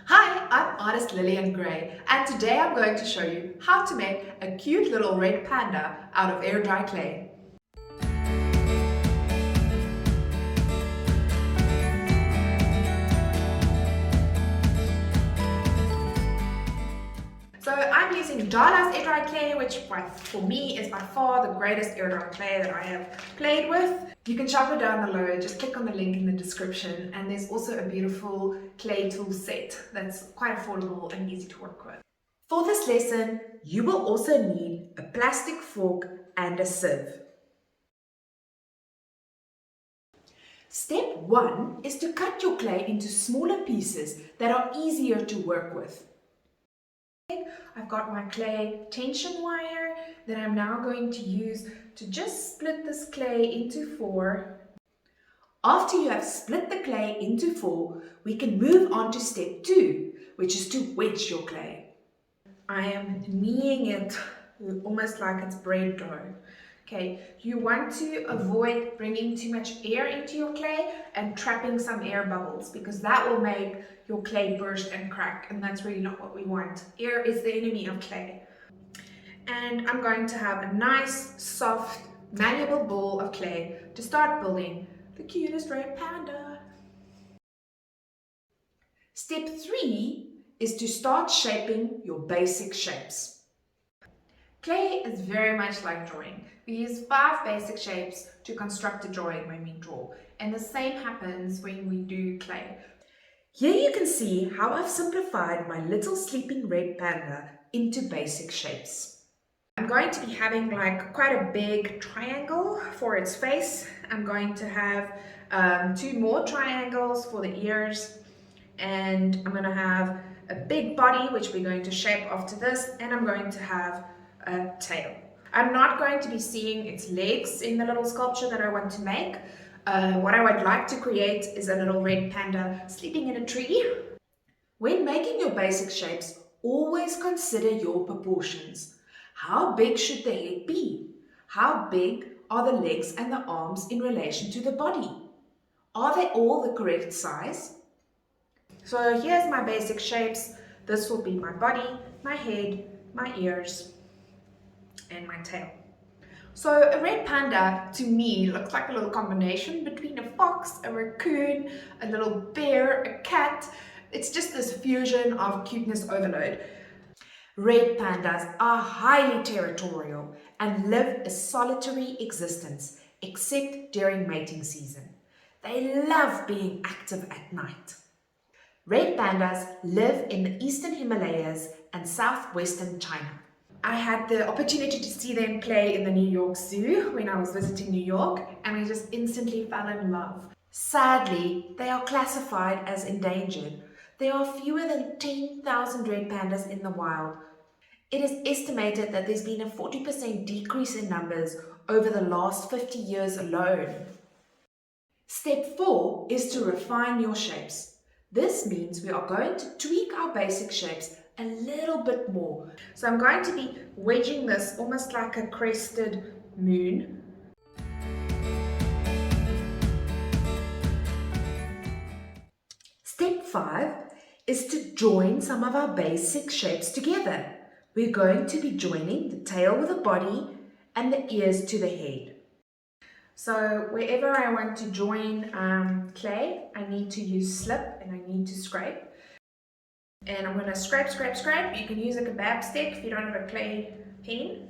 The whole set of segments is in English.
Hi, I'm artist Lillian Gray, and today I'm going to show you how to make a cute little red panda out of air dry clay. So I'm using Dala's Airdryclay, which for me is by far the greatest Airdryclay that I have played with. You can shop it down below, just click on the link in the description, and there's also a beautiful clay tool set that's quite affordable and easy to work with. For this lesson, you will also need a plastic fork and a sieve. Step 1 is to cut your clay into smaller pieces that are easier to work with. I've got my clay tension wire that I'm now going to use to just split this clay into 4. After you have split the clay into 4, we can move on to step 2, which is to wedge your clay. I am kneading it almost like it's bread dough. Okay, you want to avoid bringing too much air into your clay and trapping some air bubbles, because that will make your clay burst and crack, and that's really not what we want. Air is the enemy of clay. And I'm going to have a nice, soft, malleable ball of clay to start building the cutest red panda. Step 3 is to start shaping your basic shapes. Clay is very much like drawing. We use 5 basic shapes to construct a drawing when we draw, and the same happens when we do clay. Here you can see how I've simplified my little sleeping red panda into basic shapes. I'm going to be having like quite a big triangle for its face. I'm going to have 2 more triangles for the ears, and I'm going to have a big body which we're going to shape after this, and I'm going to have a tail. I'm not going to be seeing its legs in the little sculpture that I want to make. What I would like to create is a little red panda sleeping in a tree. When making your basic shapes, always consider your proportions. How big should the head be? How big are the legs and the arms in relation to the body? Are they all the correct size? So here's my basic shapes. This will be my body, my head, my ears, and my tail. So a red panda to me looks like a little combination between a fox, a raccoon, a little bear, a cat. It's just this fusion of cuteness overload. Red pandas are highly territorial and live a solitary existence, except during mating season. They love being active at night. Red pandas live in the eastern Himalayas and southwestern China. I had the opportunity to see them play in the New York Zoo when I was visiting New York, and I just instantly fell in love. Sadly, they are classified as endangered. There are fewer than 10,000 red pandas in the wild. It is estimated that there's been a 40% decrease in numbers over the last 50 years alone. Step 4 is to refine your shapes. This means we are going to tweak our basic shapes a little bit more. So I'm going to be wedging this almost like a crested moon. Step 5 is to join some of our basic shapes together. We're going to be joining the tail with the body and the ears to the head. So wherever I want to join clay, I need to use slip and I need to scrape. And I'm going to scrape, scrape, scrape. You can use a kebab stick if you don't have a clay pen.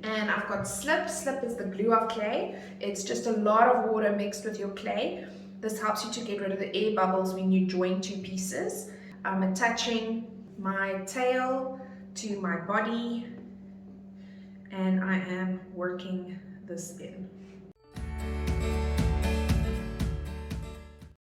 And I've got slip. Slip is the glue of clay. It's just a lot of water mixed with your clay. This helps you to get rid of the air bubbles when you join 2 pieces. I'm attaching my tail to my body, and I am working this in.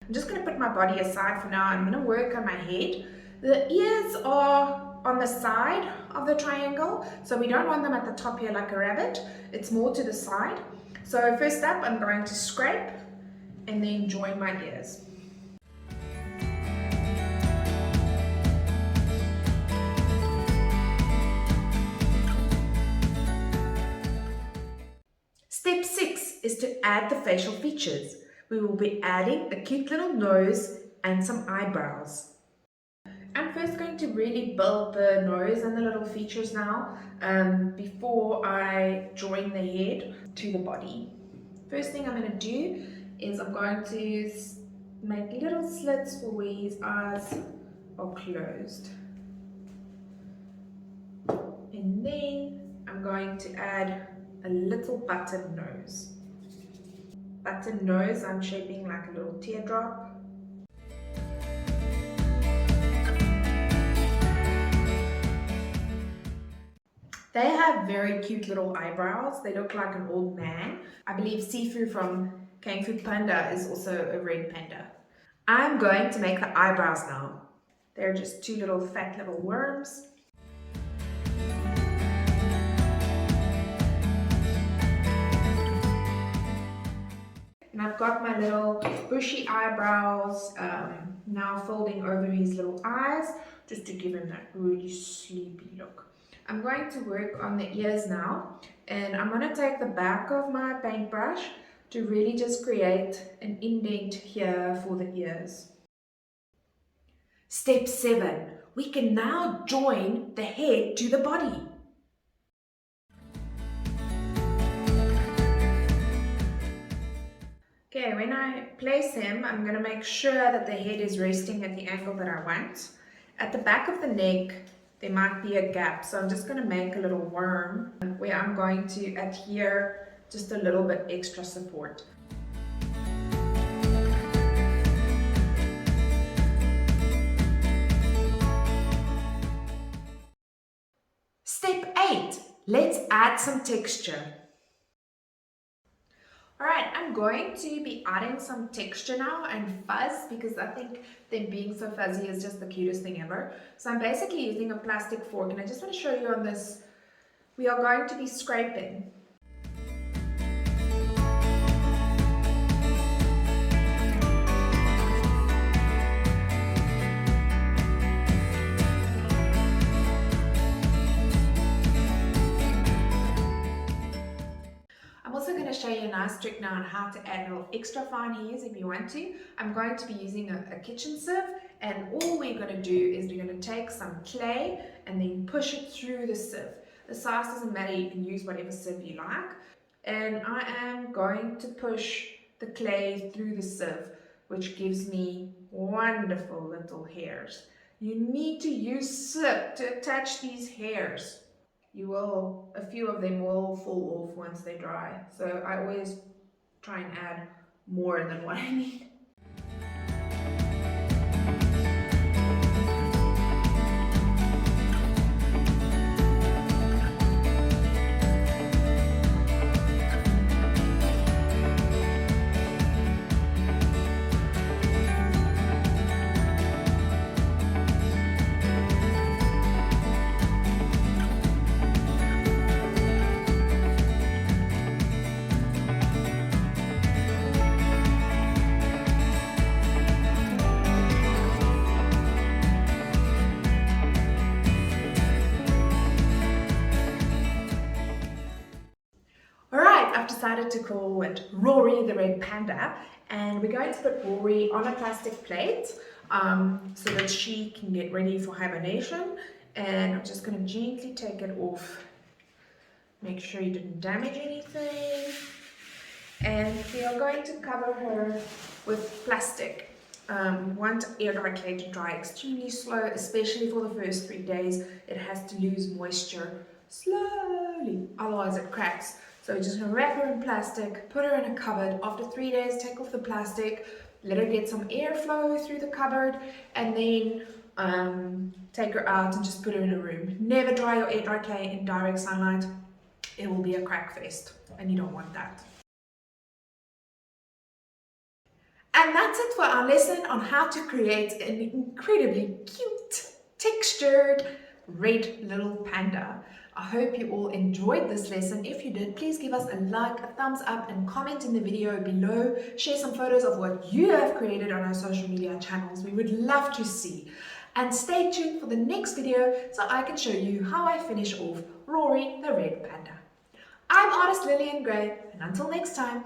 I'm just going to put my body aside for now. I'm going to work on my head. The ears are on the side of the triangle, so we don't want them at the top here like a rabbit. It's more to the side. So first up, I'm going to scrape and then join my ears. Step 6 is to add the facial features. We will be adding a cute little nose and some eyebrows. I'm first going to really build the nose and the little features now before I join the head to the body. First thing I'm going to do is I'm going to make little slits for where his eyes are closed. And then I'm going to add a little button nose. Button nose I'm shaping like a little teardrop. They have very cute little eyebrows. They look like an old man. I believe Sifu from Red Panda is also a red panda. I'm going to make the eyebrows now. They're just two little fat little worms. And I've got my little bushy eyebrows now folding over his little eyes just to give him that really sleepy look. I'm going to work on the ears now, and I'm going to take the back of my paintbrush to really just create an indent here for the ears. Step 7. We can now join the head to the body. Okay, when I place him, I'm going to make sure that the head is resting at the angle that I want. At the back of the neck, there might be a gap, so I'm just going to make a little worm where I'm going to adhere just a little bit extra support. Step 8. Let's add some texture. Alright, I'm going to be adding some texture now and fuzz because I think them being so fuzzy is just the cutest thing ever. So I'm basically using a plastic fork, and I just want to show you on this, we are going to be scraping. I'm also going to show you a nice trick now on how to add little extra fine hairs if you want to. I'm going to be using a kitchen sieve, and all we're going to do is we're going to take some clay and then push it through the sieve. The size doesn't matter, you can use whatever sieve you like. And I am going to push the clay through the sieve, which gives me wonderful little hairs. You need to use sieve to attach these hairs. A few of them will fall off once they dry. So I always try and add more than what I need. I've decided to call it Rory the Red Panda, and we're going to put Rory on a plastic plate so that she can get ready for hibernation. And I'm just going to gently take it off, make sure you didn't damage anything. And we are going to cover her with plastic. We want Airdryclay to dry extremely slow, especially for the first 3 days. It has to lose moisture slowly, otherwise it cracks. So we're just going to wrap her in plastic, put her in a cupboard. After 3 days, take off the plastic, let her get some airflow through the cupboard, and then take her out and just put her in a room. Never dry your Airdryclay in direct sunlight. It will be a crack fest, and you don't want that. And that's it for our lesson on how to create an incredibly cute, textured, red little panda. I hope you all enjoyed this lesson. If you did, please give us a like, a thumbs up, and comment in the video below. Share some photos of what you have created on our social media channels. We would love to see. And stay tuned for the next video so I can show you how I finish off Rory the Red Panda. I'm artist Lillian Gray, and until next time.